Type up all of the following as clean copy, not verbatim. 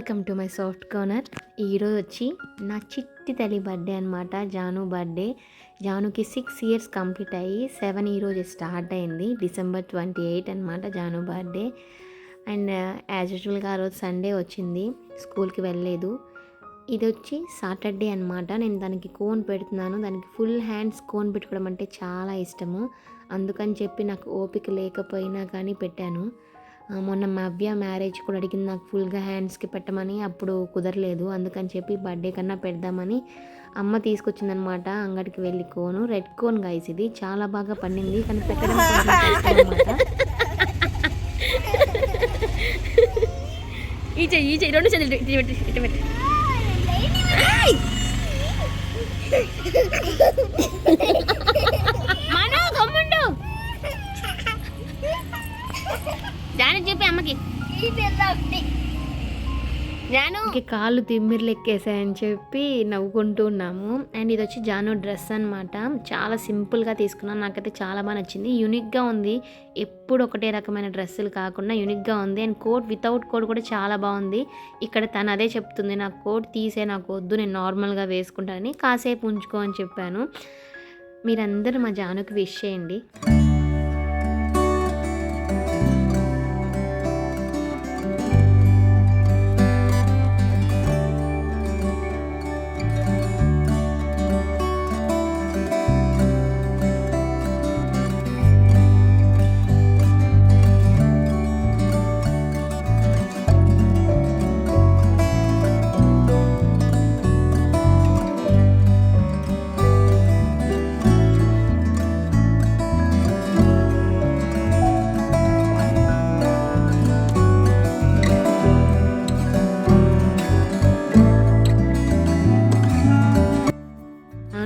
Welcome to my soft corner. ఈరోజు వచ్చి నా చిట్టి తల్లి బర్త్డే అనమాట. జాను బర్త్డే. జానుకి 6 ఇయర్స్ కంప్లీట్ అయ్యి 7 ఈరోజు స్టార్ట్ అయింది. December 28 అనమాట జాను బర్త్డే. అండ్ యాజ్ యూజువల్గా ఆ రోజు సండే వచ్చింది, స్కూల్కి వెళ్ళలేదు. ఇది వచ్చి సాటర్డే అనమాట. నేను దానికి కోన్ పెడుతున్నాను. దానికి ఫుల్ హ్యాండ్స్ కోన్ పెట్టుకోవడం అంటే చాలా ఇష్టము. అందుకని చెప్పి నాకు ఓపిక లేకపోయినా కానీ పెట్టాను. మొన్న మవ్య మ్యారేజ్ కూడా అడిగింది నాకు ఫుల్గా హ్యాండ్స్కి పెట్టమని, అప్పుడు కుదరలేదు. అందుకని చెప్పి బర్త్డే కన్నా పెడదామని అమ్మ తీసుకొచ్చిందనమాట అంగడికి వెళ్ళి. కోను రెడ్ కోన్ గైస్, ఇది చాలా బాగా పండింది కానీ పెట్టడం అనమాట. చెప్పి అమ్మకి జానుకి కాళ్ళు తిమ్మిర్లు ఎక్కేసాయని చెప్పి నవ్వుకుంటూ ఉన్నాము. అండ్ ఇది వచ్చి జాను డ్రెస్ అనమాట. చాలా సింపుల్గా తీసుకున్నాను, నాకైతే చాలా బాగా నచ్చింది. యూనిక్గా ఉంది, ఎప్పుడు ఒకటే రకమైన డ్రెస్సులు కాకుండా యూనిక్గా ఉంది. అండ్ కోట్ వితౌట్ కోట్ కూడా చాలా బాగుంది. ఇక్కడ తను అదే చెప్తుంది, నాకు కోట్ తీసే, నాకు వద్దు, నేను నార్మల్గా వేసుకుంటానని. కాసేపు ఉంచుకో అని చెప్పాను. మీరందరూ మా జానుకి విష్ చేయండి.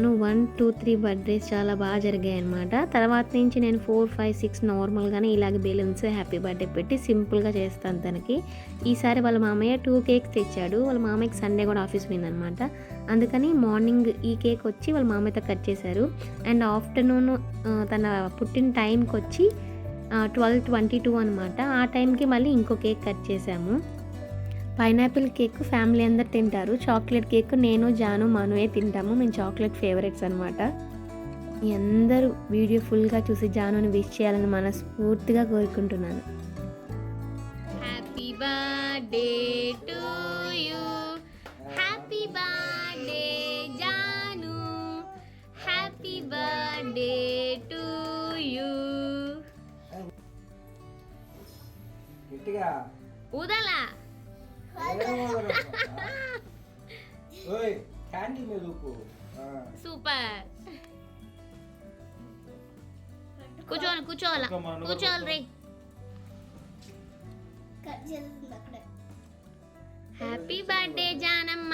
నాను 1, 2, 3 బర్త్డేస్ చాలా బాగా జరిగాయి అనమాట. తర్వాత నుంచి నేను 4, 5, 6 నార్మల్గానే ఇలాగ బెలూన్స్ హ్యాపీ బర్త్డే పెట్టి సింపుల్గా చేస్తాను తనకి. ఈసారి వాళ్ళ మామయ్య 2 కేక్స్ తెచ్చాడు. వాళ్ళ మామయ్యకి సండే కూడా ఆఫీస్ పోయిందనమాట. అందుకని మార్నింగ్ ఈ కేక్ వచ్చి వాళ్ళ మామయ్యతో కట్ చేశారు. అండ్ ఆఫ్టర్నూన్ తన పుట్టిన టైంకి వచ్చి 12:22 అనమాట. ఆ టైంకి మళ్ళీ ఇంకో కేక్ కట్ చేసాము. పైనాపిల్ కేక్ ఫ్యామిలీ అందరు తింటారు. చాక్లెట్ కేక్ నేను, జాను, మనువే తింటాము. మేము చాక్లెట్ ఫేవరెట్స్ అనమాట. మీ అందరూ వీడియో ఫుల్గా చూసి జానుని విష్ చేయాలని మనస్ఫూర్తిగా కోరుకుంటున్నాను. Happy birthday to you, happy birthday Janu, happy birthday to you. ఊదలా సూపర్. కూర్చోవాలి రే. Happy birthday Janamma.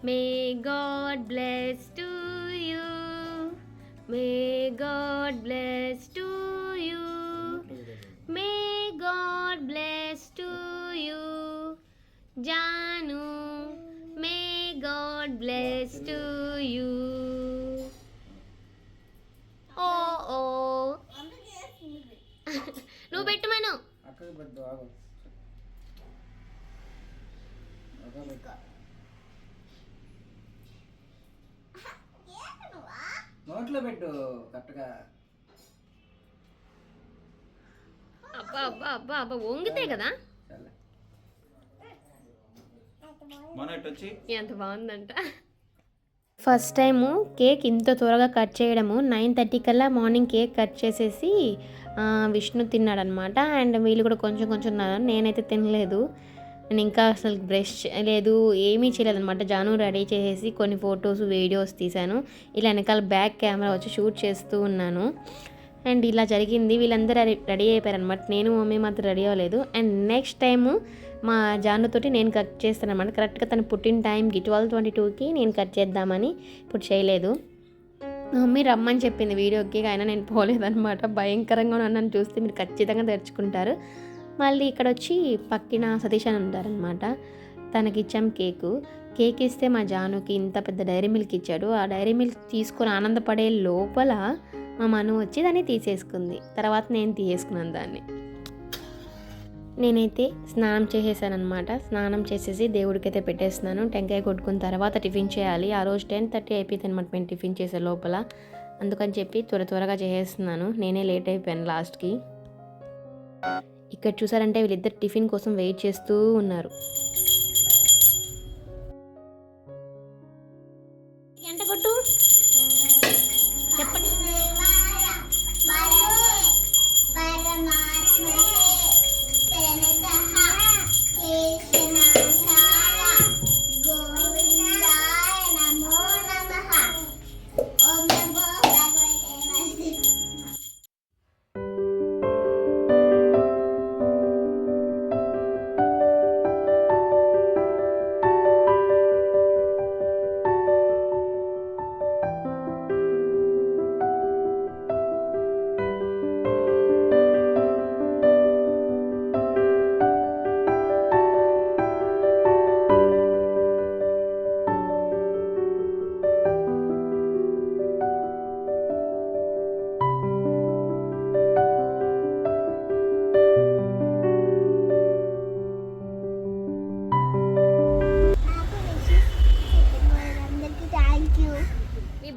May God bless to you, may God bless to you, may God bless to you, Janu. May God bless to you. Oh. నువ్వు పెట్టు మను. నోట్లో పెట్టు కరెక్ట్గా. అబ్బా వంగితే కదా ఎంత బాగుందంట. ఫస్ట్ టైము కేక్ ఇంత త్వరగా కట్ చేయడము. 9:30 కల్లా మార్నింగ్ కేక్ కట్ చేసేసి విష్ణు తిన్నాడనమాట. అండ్ వీళ్ళు కూడా కొంచెం తిన్నారు, నేనైతే తినలేదు. నేను ఇంకా అసలు బ్రష్ లేదు, ఏమీ చేయలేదనమాట. జాను రెడీ చేసేసి కొన్ని ఫొటోస్ వీడియోస్ తీశాను. ఇలా వెనకాల బ్యాక్ కెమెరా వచ్చి షూట్ చేస్తూ ఉన్నాను. అండ్ ఇలా జరిగింది. వీళ్ళందరూ రెడీ అయిపోయారనమాట. నేను మమ్మీ మాత్రం రెడీ అవ్వలేదు. అండ్ నెక్స్ట్ టైము మా జానుతోటి నేను కట్ చేస్తాను అనమాట. కరెక్ట్గా తను పుట్టిన టైంకి 12:22కి నేను కట్ చేద్దామని ఇప్పుడు చేయలేదు. మమ్మీ రమ్మని చెప్పింది వీడియోకి, అయినా నేను పోలేదనమాట. భయంకరంగా నన్ను చూస్తే మీరు ఖచ్చితంగా తెరుచుకుంటారు. మళ్ళీ ఇక్కడ వచ్చి పక్కన సతీష్ అని ఉంటారనమాట. తనకి ఇచ్చాం కేక్ ఇస్తే మా జానుకి ఇంత పెద్ద డైరీ మిల్క్ ఇచ్చాడు. ఆ డైరీ మిల్క్ తీసుకొని ఆనందపడే లోపల మా మను వచ్చి దాన్ని తీసేసుకుంది. తర్వాత నేను తీసేసుకున్నాను దాన్ని. నేనైతే స్నానం చేసేసానమాట. స్నానం చేసేసి దేవుడికైతే పెట్టేస్తున్నాను. టెంకాయ కొట్టుకున్న తర్వాత టిఫిన్ చేయాలి. ఆ రోజు 10:30 అయిపోయింది అనమాట మేము టిఫిన్ చేసే లోపల. అందుకని చెప్పి త్వరగా చేసేస్తున్నాను. నేనే లేట్ అయిపోయాను లాస్ట్కి. ఇక్కడ చూసారంటే వీళ్ళిద్దరు టిఫిన్ కోసం వెయిట్ చేస్తూ ఉన్నారు. గంట కొట్టు చెప్పండి.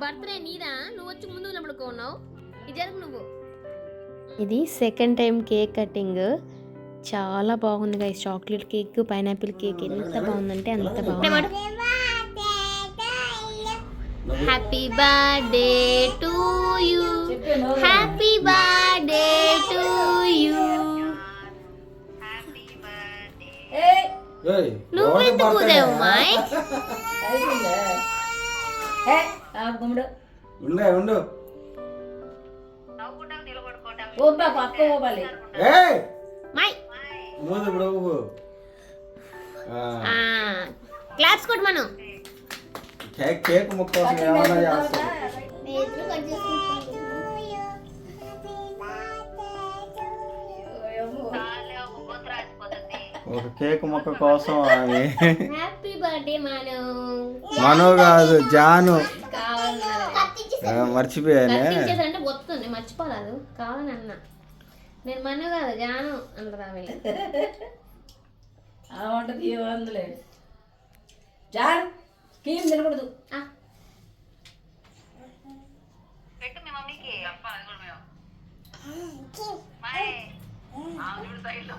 బర్త్డే నీదా, నువ్వు వచ్చి ముందు నిలబడుకున్నావు. నువ్వు ఇది సెకండ్ టైం కేక్ కటింగ్. చాలా బాగుంది guys. Chocolate cake, pineapple cake ఎంత బాగుందంటే అంత బాగుంది. Happy birthday to you, happy birthday to you. నువ్వెందుకు ఊదేవు మాయ్? ఉండు క్లాప్స్ కొట్టు మనం. కేక్ ముక్క ఒక కేక్ మొక్క కోసం హ్యాపీ బర్త్డే మనో కాదు జాను మర్చిపోయానే. అంటే వస్తుంది మర్చిపోలేదు కావాలని అన్నా. నేను మను కాదు జాను అంటారా అందులే జాన్ కీం తినకూడదు. పెట్టు మీ మమ్మీకి అప్ప అది కూడా మేము సైడ్లో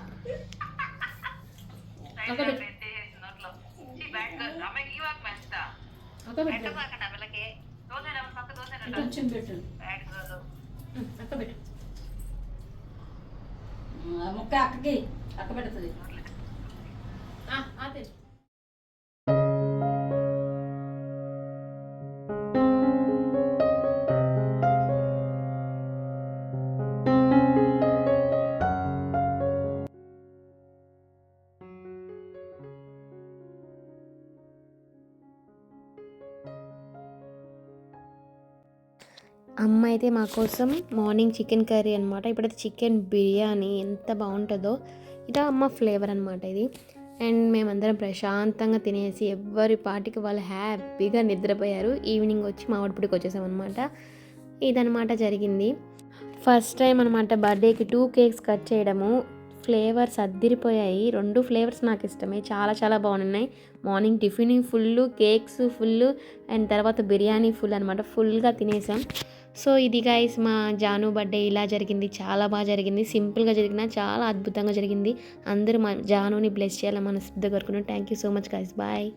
నోట్లో బ్యాడ్ అమ్మాయికి ఇవాక మంచిదా పెట్టమాకండి పిల్లకి. దోశ పక్క దోశ కొంచెం పెట్టు ముక్క అక్కకి అక్క పెడుతుంది. అమ్మ అయితే మా కోసం మార్నింగ్ చికెన్ కర్రీ అనమాట. ఇప్పుడైతే చికెన్ బిర్యానీ ఎంత బాగుంటుందో. ఇదా అమ్మ ఫ్లేవర్ అనమాట ఇది. అండ్ మేమందరం ప్రశాంతంగా తినేసి ఎవరి పాటికి వాళ్ళు హ్యాపీగా నిద్రపోయారు. ఈవినింగ్ వచ్చి మామిడిపూడికి వచ్చేసామన్నమాట. ఇదనమాట జరిగింది. ఫస్ట్ టైం అనమాట బర్త్డేకి 2 కేక్స్ కట్ చేయడము. ఫ్లేవర్స్ అద్దిరిపోయాయి. 2 ఫ్లేవర్స్ నాకు ఇష్టమే, చాలా బాగున్నాయి. Morning tiffin full, cakes full, and తర్వాత బిర్యానీ ఫుల్ అనమాట. ఫుల్గా తినేసాం. సో ఇది గైస్ మా జాను బర్త్డే ఇలా జరిగింది. చాలా బాగా జరిగింది. సింపుల్గా జరిగిన చాలా అద్భుతంగా జరిగింది. అందరూ మా జానుని బ్లెస్ చేయాలని మనస్ఫూర్తిగా కోరుకున్నాను. Thank you so much guys. Bye.